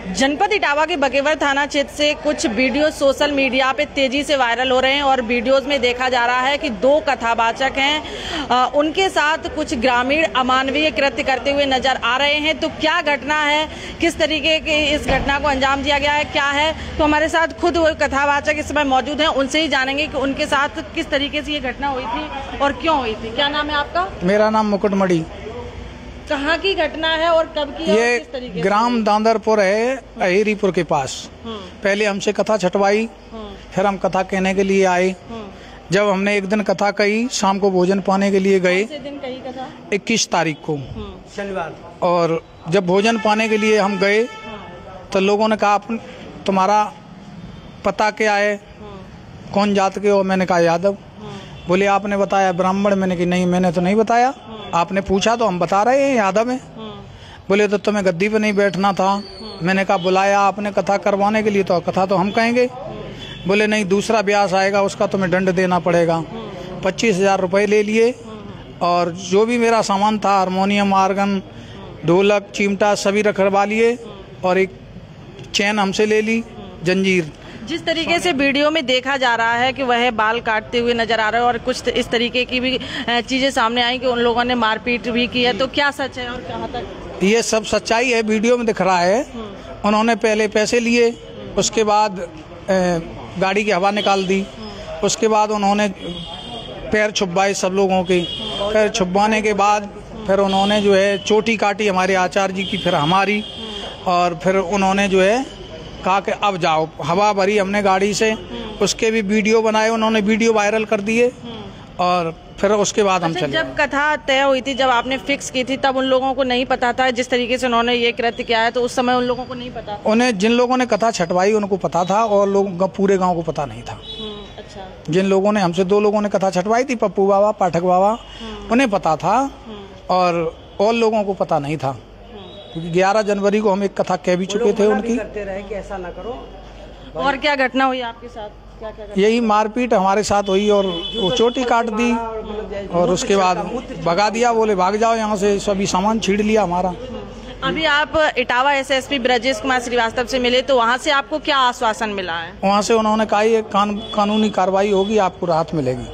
जनपद इटावा के बकेवर थाना क्षेत्र से कुछ वीडियो सोशल मीडिया पे तेजी से वायरल हो रहे हैं और वीडियोस में देखा जा रहा है कि दो कथावाचक हैं, उनके साथ कुछ ग्रामीण अमानवीय कृत्य करते हुए नजर आ रहे हैं। तो क्या घटना है, किस तरीके की इस घटना को अंजाम दिया गया है, क्या है, तो हमारे साथ खुद वो कथावाचक इस समय मौजूद हैं, उनसे ही जानेंगे कि उनके साथ किस तरीके से ये घटना हुई थी और क्यों हुई थी। क्या नाम है आपका? मेरा नाम मुकुटमणि। कहाँ की घटना है और कब की? ये किस तरीके ग्राम दांदरपुर है, अहिरीपुर के पास। पहले हमसे कथा छटवाई, फिर हम कथा कहने के लिए आए। जब हमने एक दिन कथा कही, शाम को भोजन पाने के लिए गए। दिन कही कथा? 21 तारीख को शनिवार। और जब भोजन पाने के लिए हम गए तो लोगों ने कहा तुम्हारा पता क्या है, कौन जात के हो? मैंने कहा यादव। बोले आपने बताया ब्राह्मण? मैंने कहा नहीं, मैंने तो नहीं बताया, आपने पूछा तो हम बता रहे हैं यादव है। बोले तो तुम्हें गद्दी पे नहीं बैठना था। मैंने कहा बुलाया आपने कथा करवाने के लिए, तो कथा तो हम कहेंगे। बोले नहीं, दूसरा ब्यास आएगा उसका तुम्हें दंड देना पड़ेगा। 25,000 रुपये ले लिए और जो भी मेरा सामान था, हारमोनियम, आर्गन, ढोलक, चिमटा सभी रखवा लिए और एक चैन हमसे ले ली, जंजीर। जिस तरीके से वीडियो में देखा जा रहा है कि वह बाल काटते हुए नजर आ रहा है और कुछ इस तरीके की भी चीजें सामने आई कि उन लोगों ने मारपीट भी की है, तो क्या सच है और कहाँ तक? ये सब सच्चाई है, वीडियो में दिख रहा है। उन्होंने पहले पैसे लिए, उसके बाद गाड़ी की हवा निकाल दी, उसके बाद उन्होंने पैर छुपवाए सब लोगों के। पैर छुपवाने के बाद फिर उन्होंने जो है चोटी काटी हमारे आचार्य जी की, फिर हमारी, और फिर उन्होंने जो है कहा कि अब जाओ। हवा भरी हमने गाड़ी से, उसके भी वीडियो बनाए, उन्होंने वीडियो वायरल कर दिए और फिर उसके बाद हम चले। जब कथा तय हुई थी, जब आपने फिक्स की थी, तब उन लोगों को नहीं पता था जिस तरीके से उन्होंने ये कृत्य किया है, तो उस समय उन लोगों को नहीं पता? उन्हें जिन लोगों ने कथा छटवाई उनको पता था और लोग पूरे गाँव को पता नहीं था। अच्छा। जिन लोगों ने हमसे 2 लोगों ने कथा छटवाई थी, पप्पू बाबा, पाठक बाबा, उन्हें पता था और लोगों को पता नहीं था, क्योंकि 11 जनवरी को हम एक कथा कह भी चुके थे उनकी। करते रहे कि ऐसा ना करो। और क्या घटना हुई आपके साथ? क्या यही मारपीट हमारे साथ हुई और वो चोटी काट दी और उसके बाद भगा दिया। बोले भाग जाओ यहाँ से, सभी सामान छीन लिया हमारा। अभी आप इटावा एसएसपी ब्रजेश कुमार श्रीवास्तव से मिले, तो वहाँ से आपको क्या आश्वासन मिला है? वहाँ से उन्होंने कहा ये कानूनी कार्रवाई होगी, आपको राहत मिलेगी।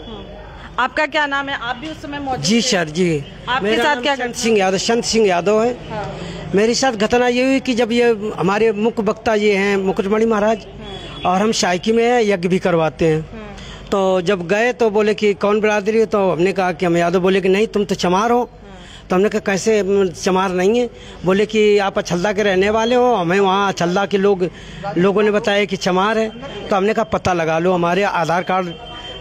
आपका क्या नाम है? आप भी उस समय मौजूद? जी सर जी। आपके साथ क्या? संत सिंह यादव है। हाँ। मेरे साथ घटना ये हुई कि जब ये हमारे मुख्य वक्ता ये हैं मुकुटमणि महाराज, और हम शायकी में यज्ञ भी करवाते हैं, तो जब गए तो बोले कि कौन बिरादरी है, तो हमने कहा कि हम यादव। बोले कि नहीं तुम तो चमार हो। तो हमने कहा कैसे चमार नहीं है? बोले कि आप अछल्दा के रहने वाले हो। हमें वहाँ अछल्दा के लोगों ने बताया कि चमार है। तो हमने कहा पता लगा लो, हमारे आधार कार्ड।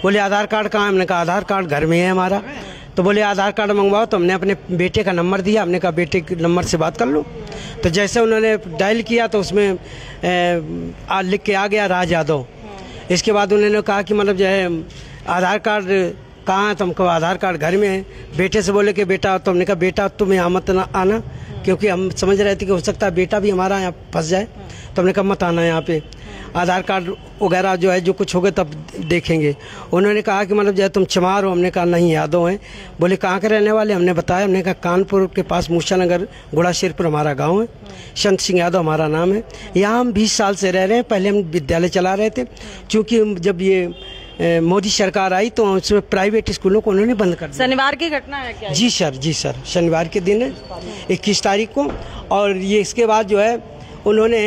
बोले आधार कार्ड कहाँ? हमने कहा आधार कार्ड घर में है हमारा। तो बोले आधार कार्ड मंगवाओ। तो हमने अपने बेटे का नंबर दिया, हमने कहा बेटे के नंबर से बात कर लो। तो जैसे उन्होंने डायल किया तो उसमें लिख के आ गया राज यादव। इसके बाद उन्होंने कहा कि मतलब जो है आधार कार्ड कहाँ है? तो हमको आधार कार्ड घर में है। बेटे से बोले कि बेटा, तो हमने कहा बेटा तुम यहाँ मत आना, क्योंकि हम समझ रहे थे कि हो सकता है बेटा भी हमारा यहाँ फंस जाए। तो हमने कहा मत आना यहाँ पे, आधार कार्ड वगैरह जो है जो कुछ होगा तब देखेंगे। उन्होंने कहा कि मतलब जो है तुम चमार हो? हमने कहा नहीं यादव हैं। बोले कहाँ के रहने वाले? हमने बताया। हमने कहा कानपुर के पास मूसा नगर गुड़ाशेरपुर हमारा गांव है। संत सिंह यादव हमारा नाम है। यहाँ हम 20 साल से रह रहे हैं। पहले हम विद्यालय चला रहे थे, क्योंकि जब ये मोदी सरकार आई तो उसमें प्राइवेट स्कूलों को उन्होंने बंद कर दिया। शनिवार की घटना है क्या? जी सर शनिवार के दिन है 21 तारीख को। और ये इसके बाद जो है उन्होंने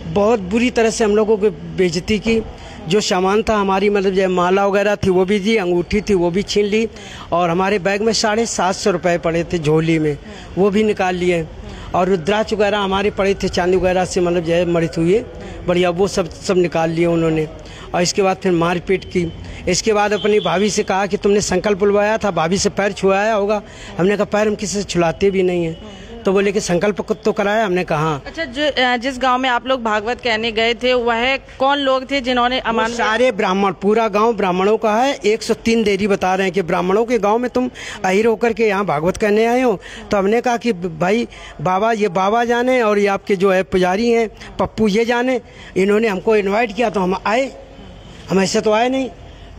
बहुत बुरी तरह से हम लोगों को बेइज्जती की। जो सामान था हमारी, मतलब जो माला वगैरह थी वो भी दी, अंगूठी थी वो भी छीन ली, और हमारे बैग में 750 रुपये पड़े थे झोली में, वो भी निकाल लिए। और रुद्राक्ष वगैरह हमारे पड़े थे चांदी वगैरह से, मतलब जो है मृत हुई है बढ़िया, वो सब निकाल लिए उन्होंने। और इसके बाद फिर मारपीट की। इसके बाद अपनी भाभी से कहा कि तुमने संकल्प बुलवाया था, भाभी से पैर छुआया होगा। हमने कहा पैर हम किसी से छुलाते भी नहीं हैं। तो बोले कि संकल्प तो कराया। हमने कहा। अच्छा, जिस गांव में आप लोग भागवत कहने गए थे, वह कौन लोग थे जिन्होंने अमान? सारे ब्राह्मण, पूरा गांव ब्राह्मणों का है। 103 देरी बता रहे हैं कि ब्राह्मणों के गांव में तुम अहिर होकर के यहाँ भागवत कहने आए हो। तो हमने कहा कि भाई बाबा, ये बाबा जाने और ये आपके जो है पुजारी हैं पप्पू ये जाने, इन्होंने हमको इन्वाइट किया तो हम आए, हम ऐसे तो आए नहीं।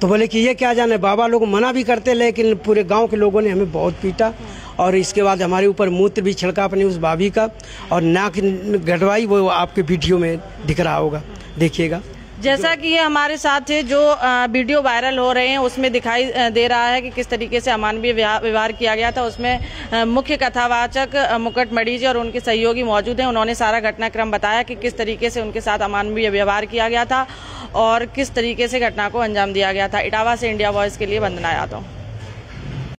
तो बोले कि ये क्या जाने, बाबा लोग मना भी करते, लेकिन पूरे गांव के लोगों ने हमें बहुत पीटा और इसके बाद हमारे ऊपर मूत्र भी छिड़का अपनी उस भाभी का, और नाक गड़वाई, वो आपके वीडियो में दिख रहा होगा, देखिएगा। जैसा कि ये हमारे साथ थे, जो वीडियो वायरल हो रहे हैं उसमें दिखाई दे रहा है कि किस तरीके से अमानवीय व्यवहार किया गया था। उसमें मुख्य कथावाचक मुकुटमणि जी और उनके सहयोगी मौजूद हैं। उन्होंने सारा घटनाक्रम बताया कि किस तरीके से उनके साथ अमानवीय व्यवहार किया गया था और किस तरीके से घटना को अंजाम दिया गया था। इटावा से इंडिया वॉइस के लिए वंदना यादव।